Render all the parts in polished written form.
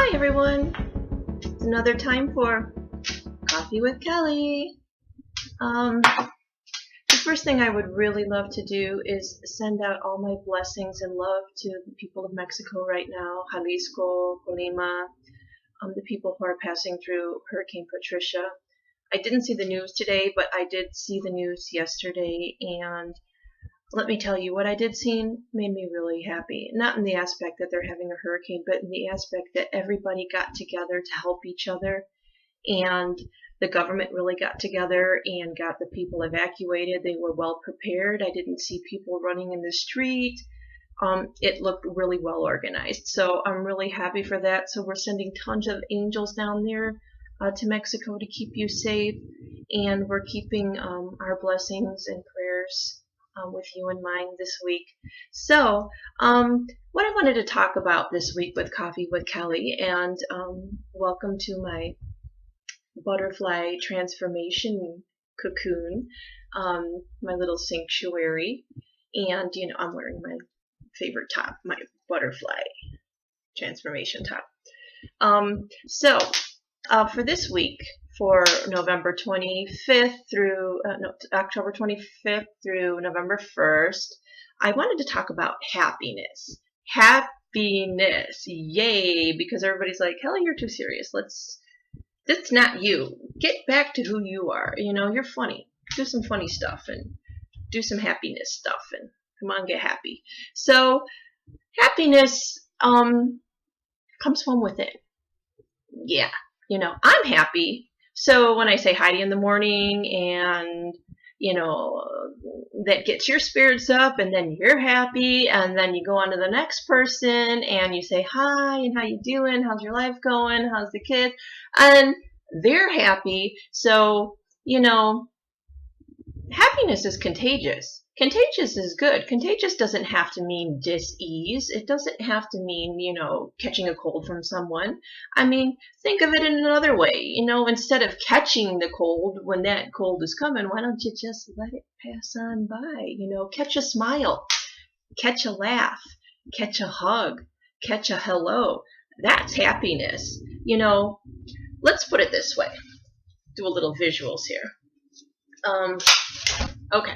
Hi everyone, it's another time for Coffee with Kelly. The first thing I would really love to do is send out all my blessings and love to the people of Mexico right now, Jalisco, Colima, the people who are passing through Hurricane Patricia. I didn't see the news today, but I did see the news yesterday, and let me tell you, what I did see made me really happy. Not in the aspect that they're having a hurricane, but in the aspect that everybody got together to help each other, and the government really got together and got the people evacuated. They were well prepared. I didn't see people running in the street. It looked really well organized. So I'm really happy for that. So we're sending tons of angels down there to Mexico to keep you safe, and we're keeping our blessings and prayers with you in mind this week. So what I wanted to talk about this week with Coffee with Kelly, and welcome to my butterfly transformation cocoon, my little sanctuary. And I'm wearing my favorite top, my butterfly transformation top. So for this week, for November 25th through October 25th through November 1st, I wanted to talk about happiness. Happiness, yay! Because everybody's like, Kelly, you're too serious. That's not you. Get back to who you are. You're funny. Do some funny stuff and do some happiness stuff, and come on, get happy. So happiness comes from within. Yeah, I'm happy. So when I say Heidi in the morning, and that gets your spirits up, and then you're happy, and then you go on to the next person and you say hi, and how you doing, how's your life going, how's the kids, and they're happy. So happiness is contagious. Contagious is good. Contagious doesn't have to mean dis-ease. It doesn't have to mean, catching a cold from someone. I mean, think of it in another way. Instead of catching the cold when that cold is coming, why don't you just let it pass on by? Catch a smile, catch a laugh, catch a hug, catch a hello. That's happiness. Let's put it this way. Do a little visuals here. Okay.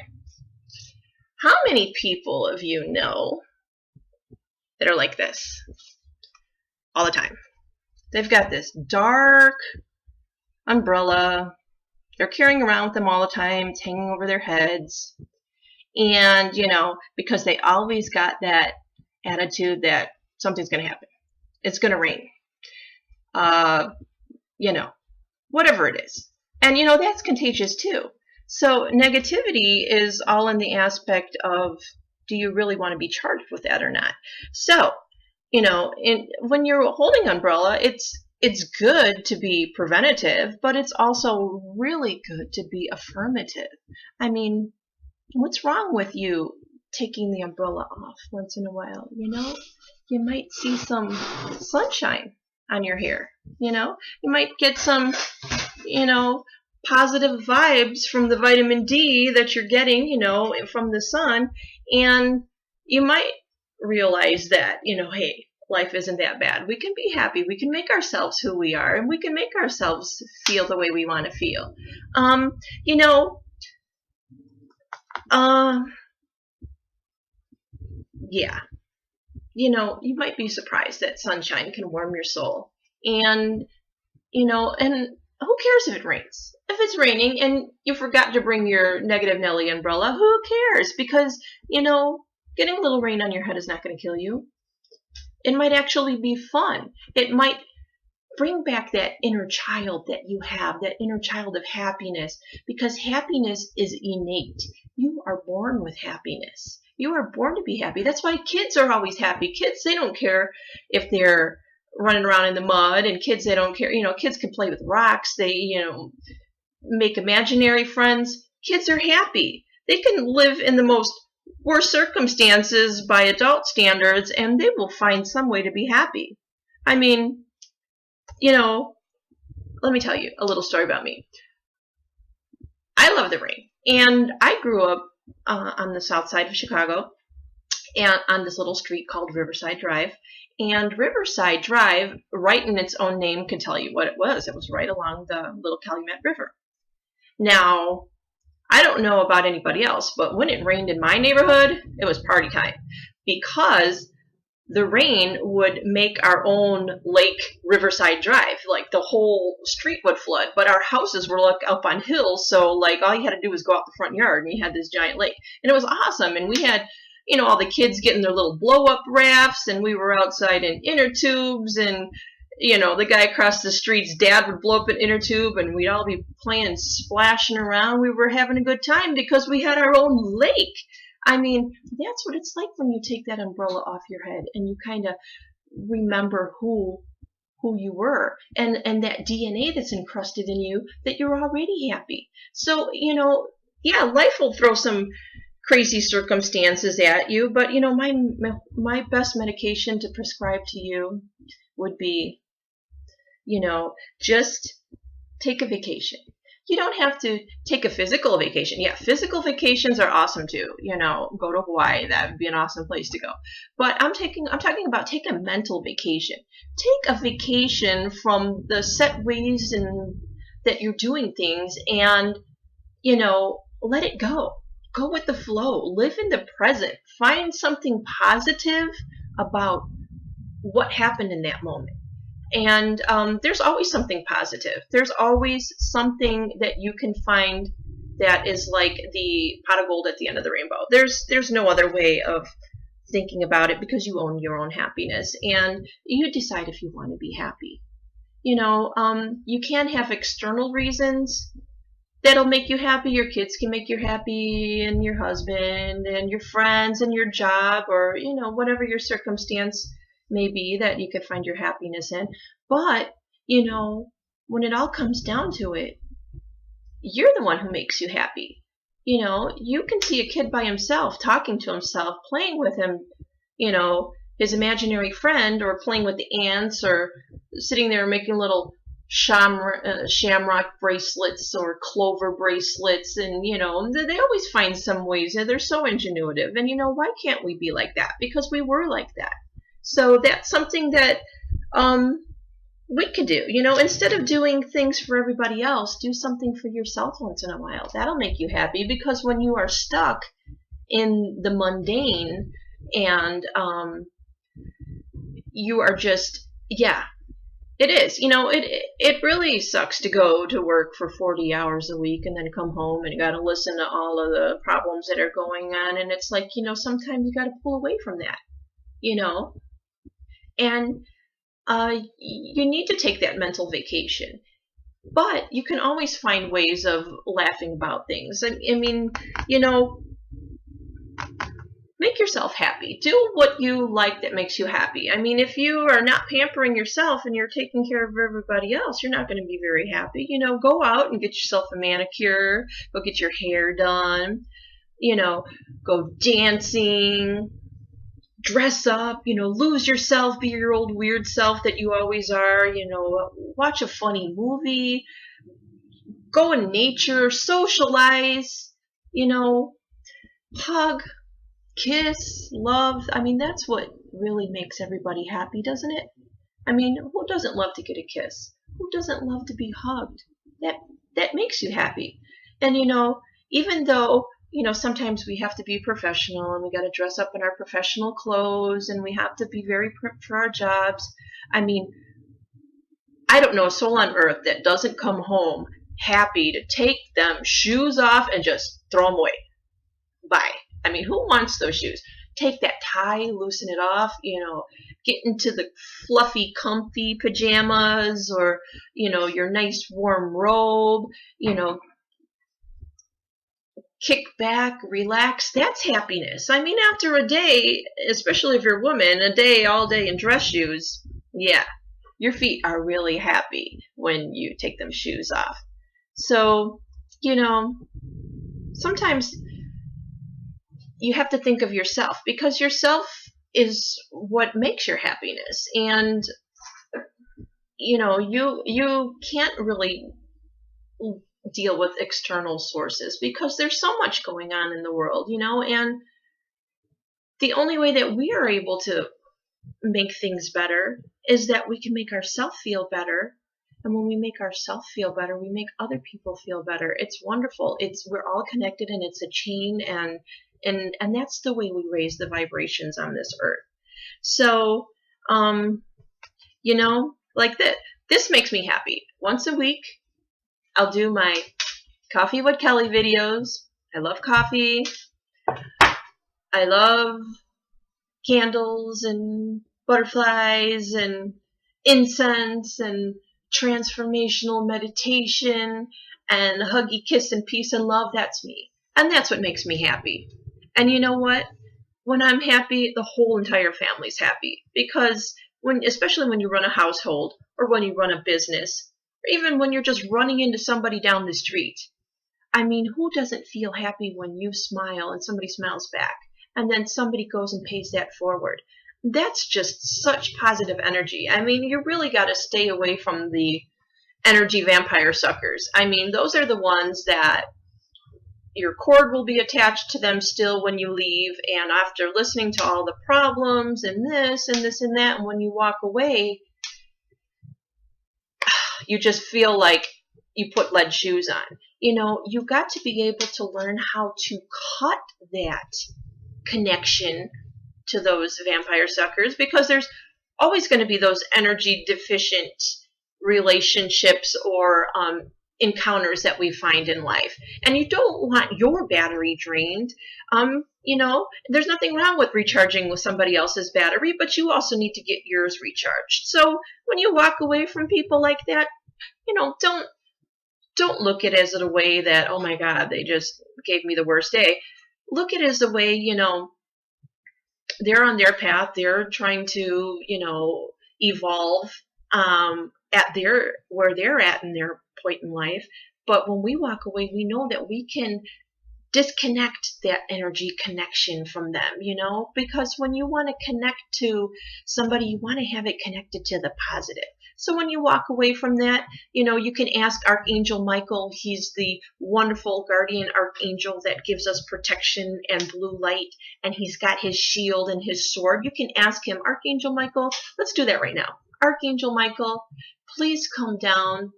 How many people of you know that are like this all the time? They've got this dark umbrella. They're carrying around with them all the time. It's hanging over their heads. And, because they always got that attitude that something's going to happen. It's going to rain. Whatever it is. And, that's contagious too. So negativity is all in the aspect of, do you really want to be charged with that or not? So, when you're holding umbrella, it's good to be preventative, but it's also really good to be affirmative. I mean, what's wrong with you taking the umbrella off once in a while? You might see some sunshine on your hair. You might get some, positive vibes from the vitamin D that you're getting, from the sun, and you might realize that, hey, life isn't that bad. We can be happy. We can make ourselves who we are, and we can make ourselves feel the way we want to feel. Yeah. You might be surprised that sunshine can warm your soul, and who cares if it rains? If it's raining and you forgot to bring your negative Nelly umbrella, who cares? Because, getting a little rain on your head is not going to kill you. It might actually be fun. It might bring back that inner child that you have, that inner child of happiness, because happiness is innate. You are born with happiness. You are born to be happy. That's why kids are always happy. Kids, they don't care if they're running around in the mud, and kids, they don't care. Kids can play with rocks. They, make imaginary friends. Kids are happy. They can live in the most worst circumstances by adult standards, and they will find some way to be happy. I mean, let me tell you a little story about me. I love the rain, and I grew up on the south side of Chicago, and on this little street called Riverside Drive. And Riverside Drive, right in its own name, can tell you what it was. It was right along the Little Calumet River. Now, I don't know about anybody else, but when it rained in my neighborhood, it was party time, because the rain would make our own lake, Riverside Drive. Like, the whole street would flood, but our houses were like up on hills, so like all you had to do was go out the front yard and you had this giant lake. And it was awesome. And we had, all the kids getting their little blow-up rafts, and we were outside in inner tubes, and the guy across the street's dad would blow up an inner tube, and we'd all be playing and splashing around. We were having a good time because we had our own lake. I mean, that's what it's like when you take that umbrella off your head and you kind of remember who you were, and that DNA that's encrusted in you, that you're already happy. So, yeah, life will throw some crazy circumstances at you, but my best medication to prescribe to you would be, just take a vacation. You don't have to take a physical vacation. Yeah, physical vacations are awesome too. Go to Hawaii. That would be an awesome place to go. But I'm talking about take a mental vacation. Take a vacation from the set ways that you're doing things, and let it go. Go with the flow. Live in the present. Find something positive about what happened in that moment. And there's always something positive. There's always something that you can find that is like the pot of gold at the end of the rainbow. There's no other way of thinking about it, because you own your own happiness, and you decide if you want to be happy. You can have external reasons that'll make you happy. Your kids can make you happy, and your husband, and your friends, and your job, or whatever your circumstance may be that you could find your happiness in. But when it all comes down to it, you're the one who makes you happy. You can see a kid by himself, talking to himself, playing with him, his imaginary friend, or playing with the ants, or sitting there making little shamrock bracelets or clover bracelets, and they always find some ways. They're so ingenuitive, and why can't we be like that? Because we were like that. So that's something that we could do. Instead of doing things for everybody else, do something for yourself once in a while. That'll make you happy, because when you are stuck in the mundane, and you are just, yeah, it is. It really sucks to go to work for 40 hours a week and then come home and you got to listen to all of the problems that are going on. And it's like, sometimes you got to pull away from that, and you need to take that mental vacation. But you can always find ways of laughing about things. I mean, make yourself happy. Do what you like that makes you happy. I mean, if you are not pampering yourself and you're taking care of everybody else, you're not going to be very happy. Go out and get yourself a manicure, go get your hair done, go dancing, dress up, lose yourself, be your old weird self that you always are, watch a funny movie, go in nature, socialize, hug, kiss, love. I mean, that's what really makes everybody happy, doesn't it? I mean, who doesn't love to get a kiss? Who doesn't love to be hugged? That makes you happy. And even though sometimes we have to be professional, and we got to dress up in our professional clothes, and we have to be very prepped for our jobs. I mean, I don't know a soul on earth that doesn't come home happy to take them shoes off and just throw them away. Bye. I mean, who wants those shoes? Take that tie, loosen it off, get into the fluffy, comfy pajamas, or, your nice warm robe, kick back, relax. That's happiness. I mean, after a day, especially if you're a woman, a day, all day in dress shoes, yeah, your feet are really happy when you take them shoes off. So, sometimes you have to think of yourself, because yourself is what makes your happiness. And, you can't really deal with external sources, because there's so much going on in the world, and the only way that we are able to make things better is that we can make ourselves feel better. And when we make ourselves feel better, we make other people feel better. It's wonderful. We're all connected, and it's a chain, and that's the way we raise the vibrations on this earth. So, like that. This makes me happy. Once a week, I'll do my Coffee with Kelly videos. I love coffee. I love candles and butterflies and incense and transformational meditation and huggy kiss and peace and love. That's me. And that's what makes me happy. And you know what? When I'm happy, the whole entire family's happy. Because especially when you run a household, or when you run a business, or even when you're just running into somebody down the street. I mean, who doesn't feel happy when you smile and somebody smiles back, and then somebody goes and pays that forward? That's just such positive energy. I mean, you really got to stay away from the energy vampire suckers. I mean, those are the ones that your cord will be attached to them still when you leave, and after listening to all the problems and this and this and that, and when you walk away, you just feel like you put lead shoes on. You've got to be able to learn how to cut that connection to those vampire suckers, because there's always going to be those energy deficient relationships or encounters that we find in life. And you don't want your battery drained. There's nothing wrong with recharging with somebody else's battery, but you also need to get yours recharged. So when you walk away from people like that, don't look at it as a way that, oh my God, they just gave me the worst day. Look at it as a way, they're on their path. They're trying to, evolve at where they're at in their point in life. But when we walk away, we know that we can disconnect that energy connection from them, because when you want to connect to somebody, you want to have it connected to the positive. So when you walk away from that, you can ask Archangel Michael. He's the wonderful guardian archangel that gives us protection and blue light, and he's got his shield and his sword. You can ask him, Archangel Michael, let's do that right now. Archangel Michael, please come down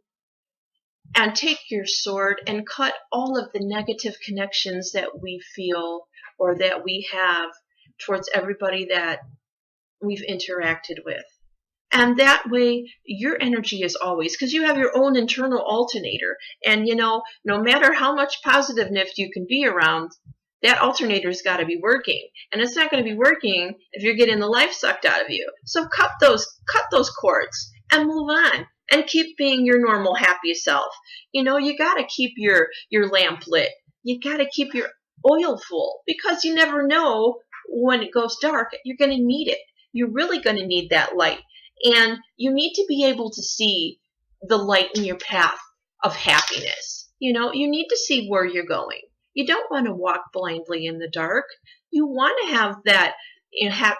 and take your sword and cut all of the negative connections that we feel or that we have towards everybody that we've interacted with. And that way, your energy is always, because you have your own internal alternator. And, no matter how much positiveness you can be around, that alternator's got to be working. And it's not going to be working if you're getting the life sucked out of you. So cut those cords and move on. And keep being your normal, happy self. You got to keep your lamp lit. You got to keep your oil full, because you never know when it goes dark. You're going to need it. You're really going to need that light. And you need to be able to see the light in your path of happiness. You need to see where you're going. You don't want to walk blindly in the dark. You want to have that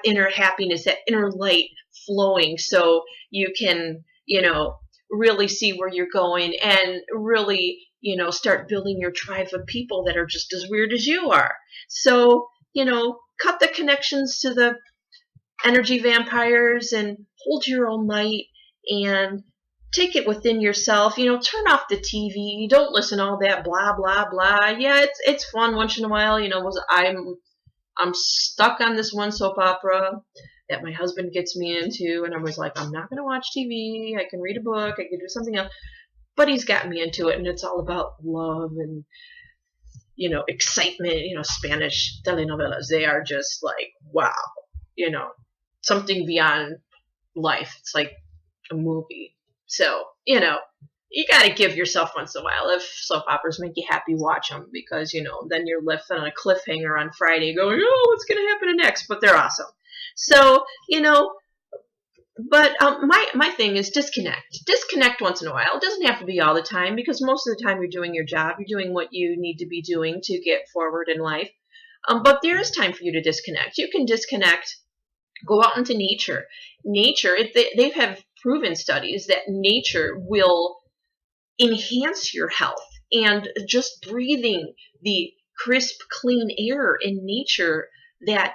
inner happiness, that inner light flowing, so you can, really see where you're going and really, start building your tribe of people that are just as weird as you are. So, cut the connections to the energy vampires and hold your own light and take it within yourself. Turn off the TV. Don't listen to all that blah, blah, blah. Yeah, it's fun once in a while. I'm stuck on this one soap opera that my husband gets me into, and I was like, I'm not going to watch TV. I can read a book. I can do something else. But he's got me into it, and it's all about love and, excitement. Spanish telenovelas, they are just like, wow, something beyond life. It's like a movie. So, you got to give yourself once in a while. If soap operas make you happy, watch them, because, then you're left on a cliffhanger on Friday going, oh, what's going to happen next? But they're awesome. So, but my thing is disconnect. Disconnect once in a while. It doesn't have to be all the time, because most of the time you're doing your job. You're doing what you need to be doing to get forward in life. But there is time for you to disconnect. You can disconnect. Go out into nature. Nature, they have proven studies that nature will enhance your health. And just breathing the crisp, clean air in nature, that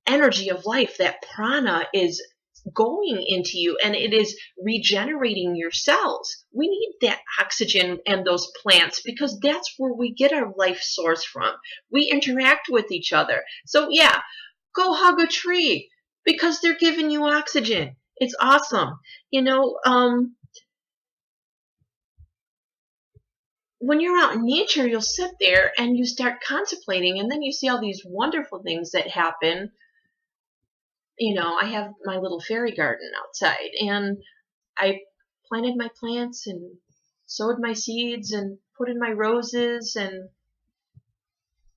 energy of life, that prana is going into you and it is regenerating your cells. We need that oxygen and those plants because that's where we get our life source from. We interact with each other. So yeah, go hug a tree because they're giving you oxygen. It's awesome. When you're out in nature, you'll sit there and you start contemplating, and then you see all these wonderful things that happen. I have my little fairy garden outside, and I planted my plants and sowed my seeds and put in my roses, and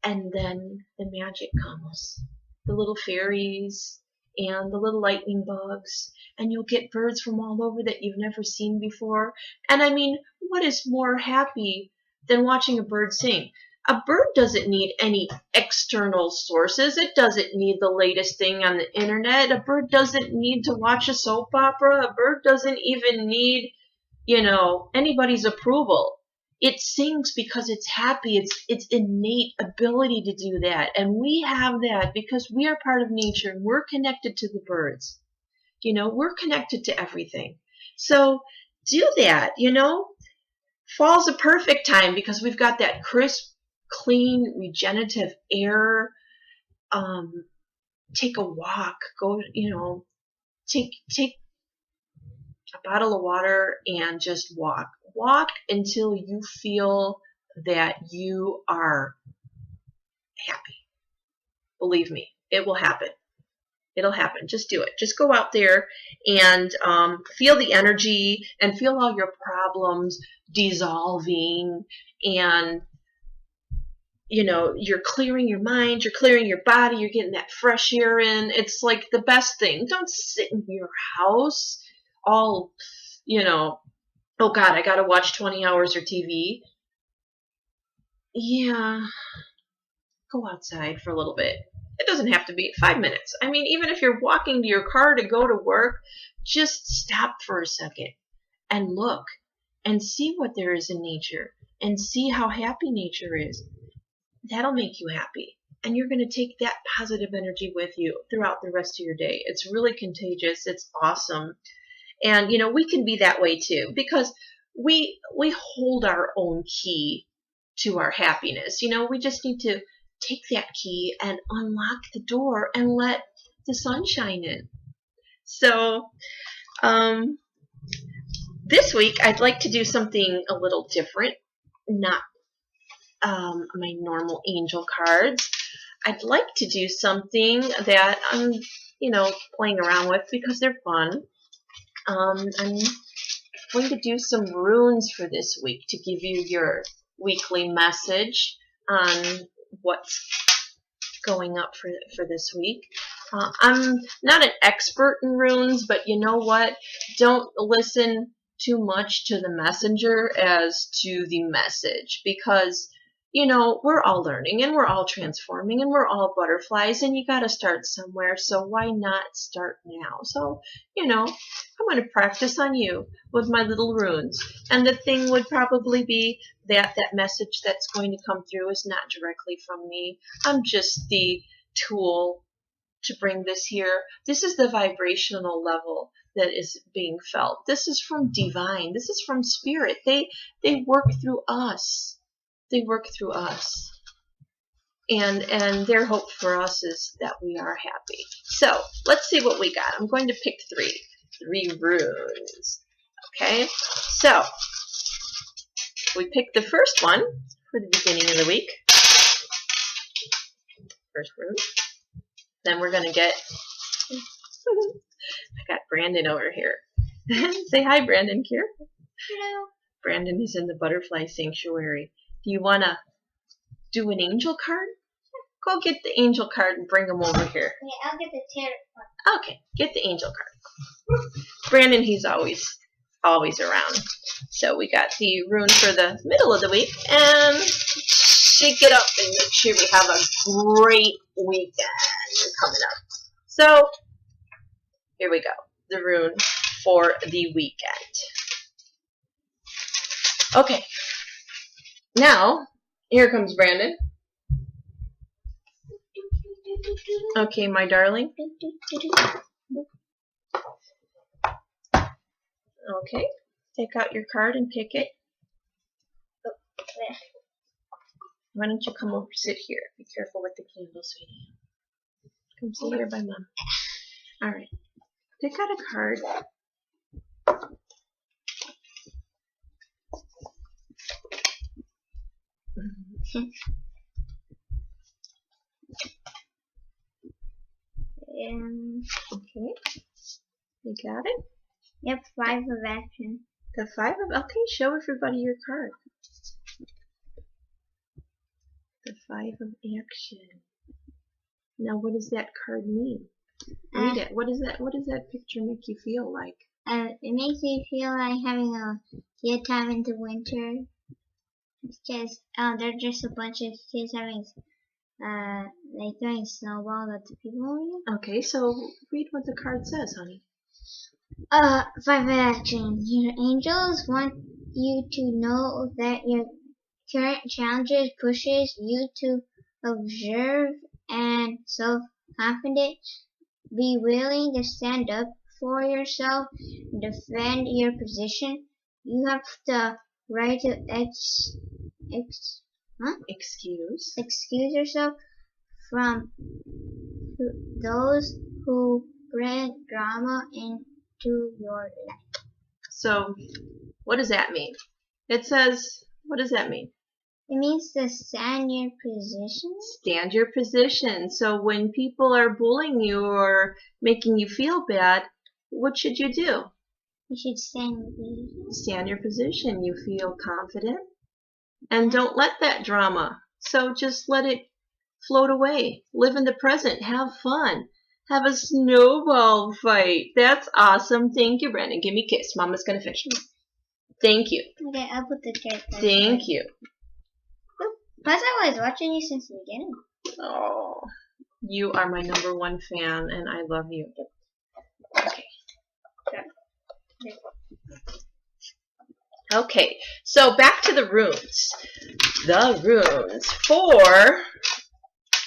then the magic comes. The little fairies and the little lightning bugs, and you'll get birds from all over that you've never seen before. And I mean, what is more happy than watching a bird sing? A bird doesn't need any external sources. It doesn't need the latest thing on the internet. A bird doesn't need to watch a soap opera. A bird doesn't even need, anybody's approval. It sings because it's happy. It's innate ability to do that. And we have that because we are part of nature and we're connected to the birds. We're connected to everything. So do that, Fall's a perfect time because we've got that crisp, clean, regenerative air. Take a walk. Go, take a bottle of water and just walk. Walk until you feel that you are happy. Believe me, it will happen. It'll happen. Just do it. Just go out there and feel the energy and feel all your problems dissolving, and you're clearing your mind, you're clearing your body, you're getting that fresh air in. It's like the best thing. Don't sit in your house all, oh God, I got to watch 20 hours of TV. Yeah, go outside for a little bit. It doesn't have to be 5 minutes. I mean, even if you're walking to your car to go to work, just stop for a second and look and see what there is in nature and see how happy nature is. That'll make you happy. And you're going to take that positive energy with you throughout the rest of your day. It's really contagious. It's awesome. And, we can be that way too because we hold our own key to our happiness. We just need to take that key and unlock the door and let the sun shine in. So this week I'd like to do something a little different, not my normal angel cards. I'd like to do something that I'm, playing around with because they're fun. I'm going to do some runes for this week to give you your weekly message on what's going up for this week. I'm not an expert in runes, but you know what? Don't listen too much to the messenger as to the message because, we're all learning and we're all transforming and we're all butterflies and you got to start somewhere. So why not start now? So, I'm going to practice on you with my little runes. And the thing would probably be that message that's going to come through is not directly from me. I'm just the tool to bring this here. This is the vibrational level that is being felt. This is from divine. This is from spirit. They work through us. They work through us. And their hope for us is that we are happy. So let's see what we got. I'm going to pick three runes. Okay, so we picked the first one for the beginning of the week. First rune. Then we're going to get, I got Brandon over here. Say hi, Brandon, Kier. Hello. Brandon is in the butterfly sanctuary. Do you want to do an angel card? Go get the angel card and bring them over here. Okay, I'll get the tarot card. Okay, get the angel card. Brandon, he's always around. So we got the rune for the middle of the week, and shake it up and make sure we have a great weekend coming up. So here we go, the rune for the weekend. Okay, now here comes Brandon. Okay, my darling. Okay, take out your card and pick it. Why don't you come over, sit here. Be careful with the candle, sweetie. Come sit here by Mom. All right. Pick out a card. Okay. You got it? Yep, 5 of action. The 5 of... Okay, show everybody your card. The 5 of action. Now, what does that card mean? Read it. What does that picture make you feel like? It makes me feel like having a good time in the winter. It's just, they're just a bunch of kids having, like throwing snowballs at the people. Okay, so read what the card says, honey. 5 of action. Your angels want you to know that your current challenges pushes you to observe and self-confident. Be willing to stand up for yourself and defend your position. You have the right to excuse yourself from those who bring drama into your life. So, what does that mean? It says, what does that mean? It means to stand your position. Stand your position. So when people are bullying you or making you feel bad, what should you do? You should stand your position. Stand your position. You feel confident. And don't let that drama. So just let it float away. Live in the present. Have fun. Have a snowball fight. That's awesome. Thank you, Brandon. Give me a kiss. Mama's going to finish. Thank you. Okay, I'll put the carrot. Thank you. Plus, I was watching you since the beginning. Oh, you are my #1 fan, and I love you. Okay. Okay, so back to the runes. The runes for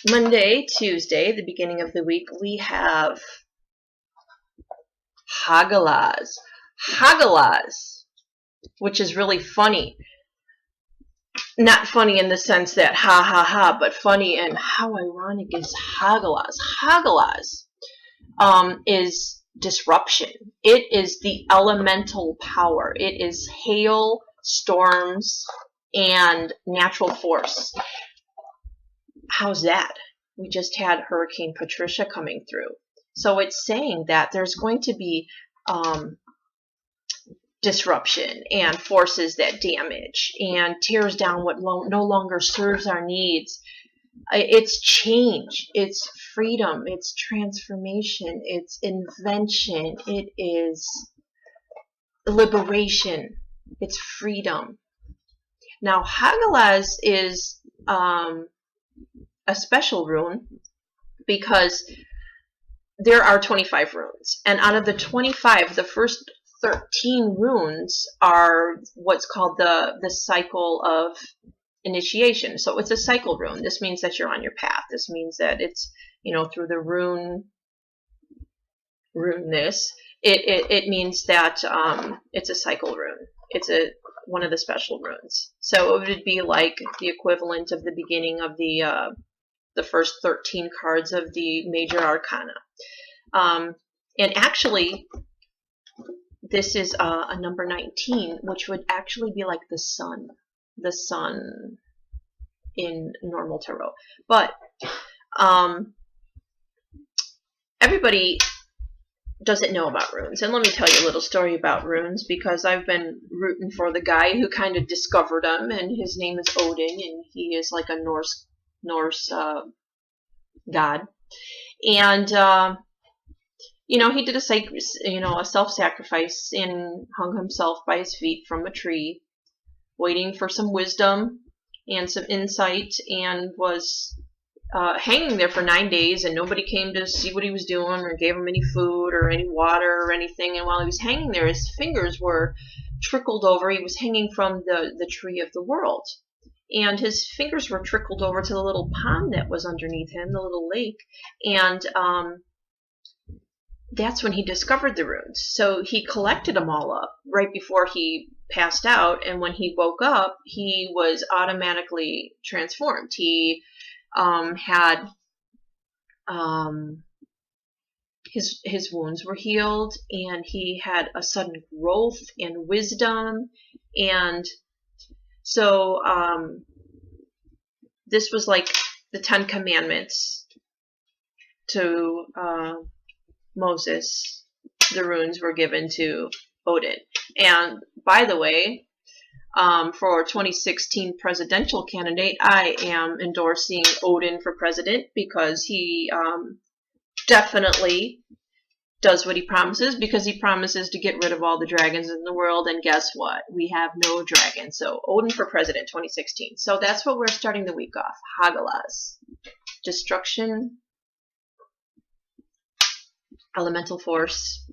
Monday, Tuesday, the beginning of the week, we have Hagalaz. Hagalaz, which is really funny. Not funny in the sense that ha ha ha, but funny and how ironic is Hagalaz. Hagalaz is disruption. It is the elemental power. It is hail, storms, and natural force. How's that? We just had Hurricane Patricia coming through. So it's saying that there's going to be disruption and forces that damage and tears down what no longer serves our needs. It's change, it's freedom, it's transformation, it's invention, it is liberation, it's freedom. Now, Hagalaz is a special rune because there are 25 runes, and out of the 25, the first 13 runes are what's called the cycle of initiation. So it's a cycle rune. This means that you're on your path. This means that it's, through the runeness, it means that it's a cycle rune. It's one of the special runes. So it would be like the equivalent of the beginning of the first 13 cards of the major arcana. And actually, this is a number 19, which would actually be like the sun in normal tarot. But everybody doesn't know about runes. And let me tell you a little story about runes, because I've been rooting for the guy who kind of discovered them, and his name is Odin, and he is like a Norse god. And he did a self-sacrifice and hung himself by his feet from a tree, waiting for some wisdom and some insight, and was hanging there for 9 days, and nobody came to see what he was doing or gave him any food or any water or anything. And while he was hanging there, his fingers were trickled over. He was hanging from the tree of the world. and his fingers were trickled over to the little pond that was underneath him, the little lake, and that's when he discovered the runes. So he collected them all up right before he passed out, and when he woke up, he was automatically transformed. He had his wounds were healed, and he had a sudden growth in wisdom, and so this was like the 10 Commandments to Moses. The runes were given to Odin. And by the way, for 2016 presidential candidate, I am endorsing Odin for president because he definitely does what he promises, because he promises to get rid of all the dragons in the world, and guess what? We have no dragons. So Odin for president 2016. So that's what we're starting the week off. Hagalaz. Destruction. Elemental force.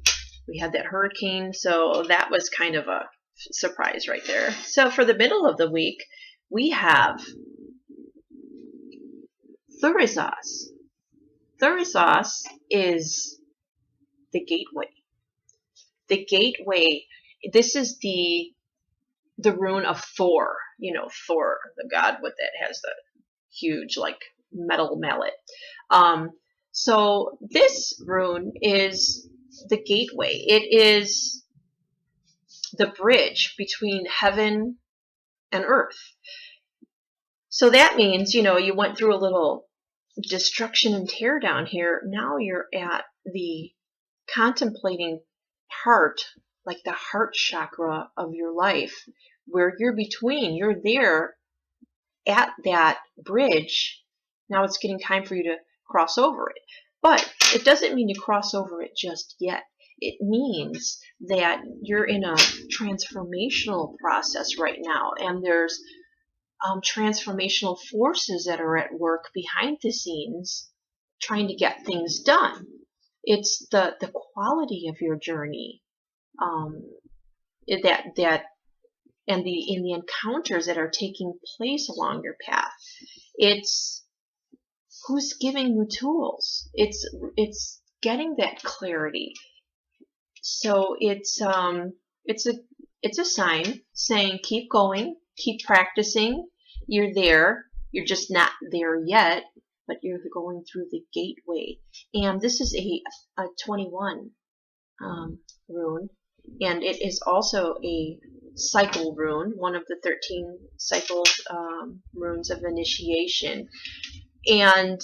We had that hurricane, so that was kind of a surprise right there. So for the middle of the week, we have Thurisaz. Thurisaz is the gateway. The gateway, this is the rune of Thor. You know, Thor, the god with that has the huge, like, metal mallet. So this rune is the gateway. It is the bridge between heaven and earth. So that means, you know, you went through a little destruction and teardown here. Now you're at the contemplating part, like the heart chakra of your life, where you're between, you're there at that bridge. Now it's getting time for you to cross over it. But it doesn't mean to cross over it just yet. It means that you're in a transformational process right now, and there's transformational forces that are at work behind the scenes trying to get things done. It's the quality of your journey, that and the encounters that are taking place along your path. It's who's giving you tools. It's getting that clarity. So it's a sign saying keep going, keep practicing. You're there. You're just not there yet, but you're going through the gateway. And this is a 21 rune, and it is also a cycle rune, one of the 13 cycle runes of initiation. And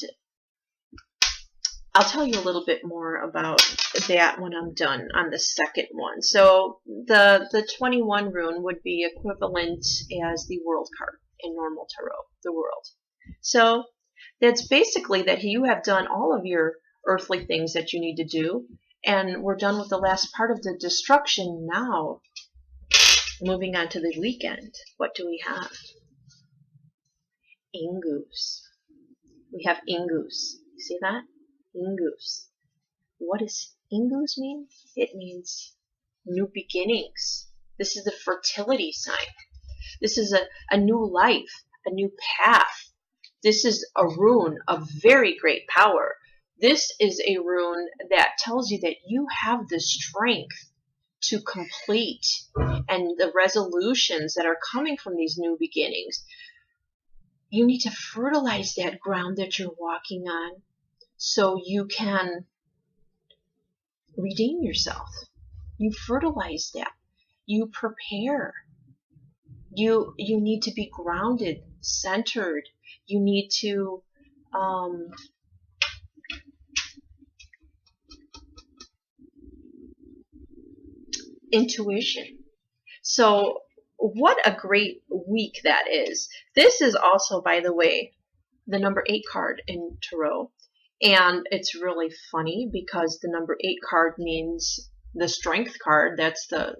I'll tell you a little bit more about that when I'm done on the second one. So the 21 rune would be equivalent as the world card in normal tarot, the world. So that's basically that you have done all of your earthly things that you need to do, and we're done with the last part of the destruction now. Moving on to the weekend, what do we have? Ingus. We have Ingus. See that? Ingus. What does Ingus mean? It means new beginnings. This is the fertility sign. This is a new life, a new path. This is a rune of very great power. This is a rune that tells you that you have the strength to complete, and the resolutions that are coming from these new beginnings. You need to fertilize that ground that you're walking on so you can redeem yourself. You fertilize that. You prepare. You need to be grounded, centered. You need to intuition. So what a great week that is. This is also, by the way, the number 8 card in tarot. And it's really funny because the number 8 card means the strength card. That's the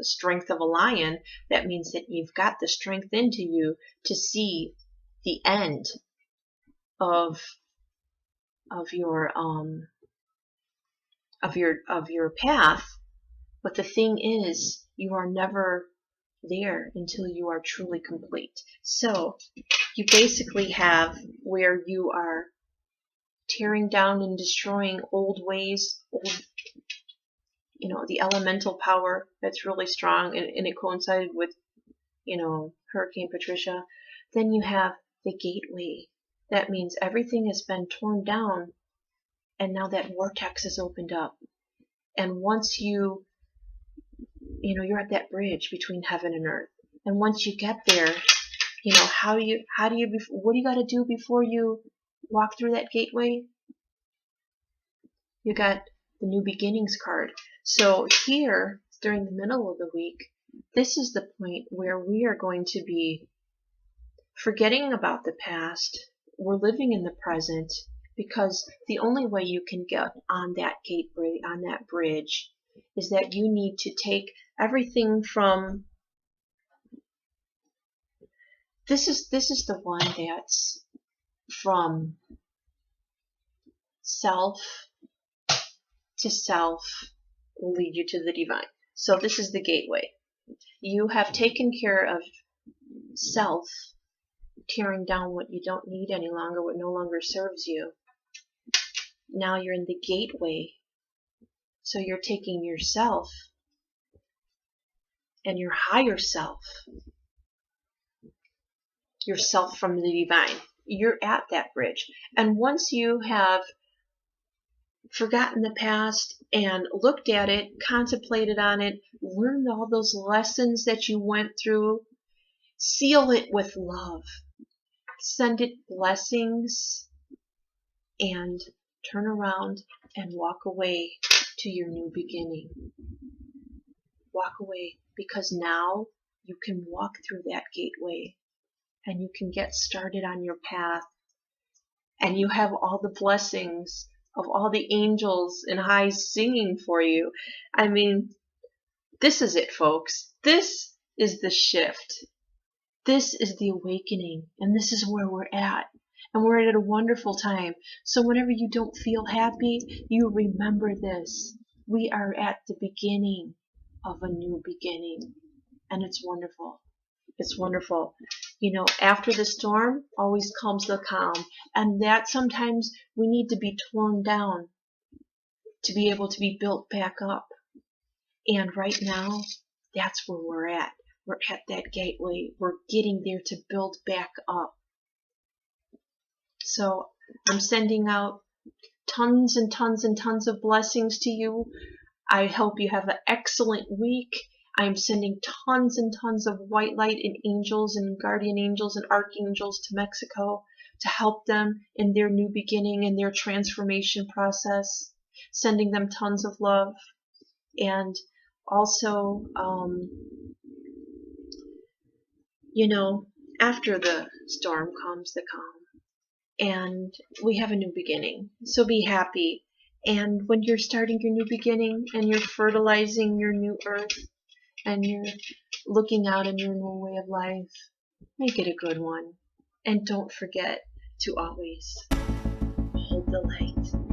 strength of a lion. That means that you've got the strength into you to see the end of your path. But the thing is, you are never there until you are truly complete. So you basically have where you are tearing down and destroying old ways, the elemental power that's really strong, and it coincided with, Hurricane Patricia. Then you have the gateway. That means everything has been torn down, and now that vortex is opened up. And once you're at that bridge between heaven and earth. And once you get there, what do you got to do before you walk through that gateway? You got the new beginnings card. So here, during the middle of the week, this is the point where we are going to be forgetting about the past. We're living in the present, because the only way you can get on that gateway, on that bridge, is that you need to take everything from this is the one that's from self to self will lead you to the divine. So this is the gateway. You have taken care of self, tearing down what you don't need any longer, what no longer serves you. Now you're in the gateway. So you're taking yourself and your higher self, yourself from the divine. You're at that bridge. And once you have forgotten the past and looked at it, contemplated on it, learned all those lessons that you went through, seal it with love. Send it blessings and turn around and walk away to your new beginning. Walk away, because now you can walk through that gateway and you can get started on your path, and you have all the blessings of all the angels and highs singing for you. I mean, this is it, folks. This is the shift. This is the awakening, and this is where we're at. And we're at a wonderful time. So whenever you don't feel happy, you remember this. We are at the beginning of a new beginning, and it's wonderful. It's wonderful. After the storm always comes the calm, and that sometimes we need to be torn down to be able to be built back up. And right now, that's where we're at. We're at that gateway. We're getting there to build back up. So I'm sending out tons and tons and tons of blessings to you. I hope you have an excellent week. I'm sending tons and tons of white light and angels and guardian angels and archangels to Mexico to help them in their new beginning and their transformation process. Sending them tons of love. And also, after the storm comes the calm. And we have a new beginning. So be happy. And when you're starting your new beginning and you're fertilizing your new earth and you're looking out in your new way of life, make it a good one. And don't forget to always hold the light.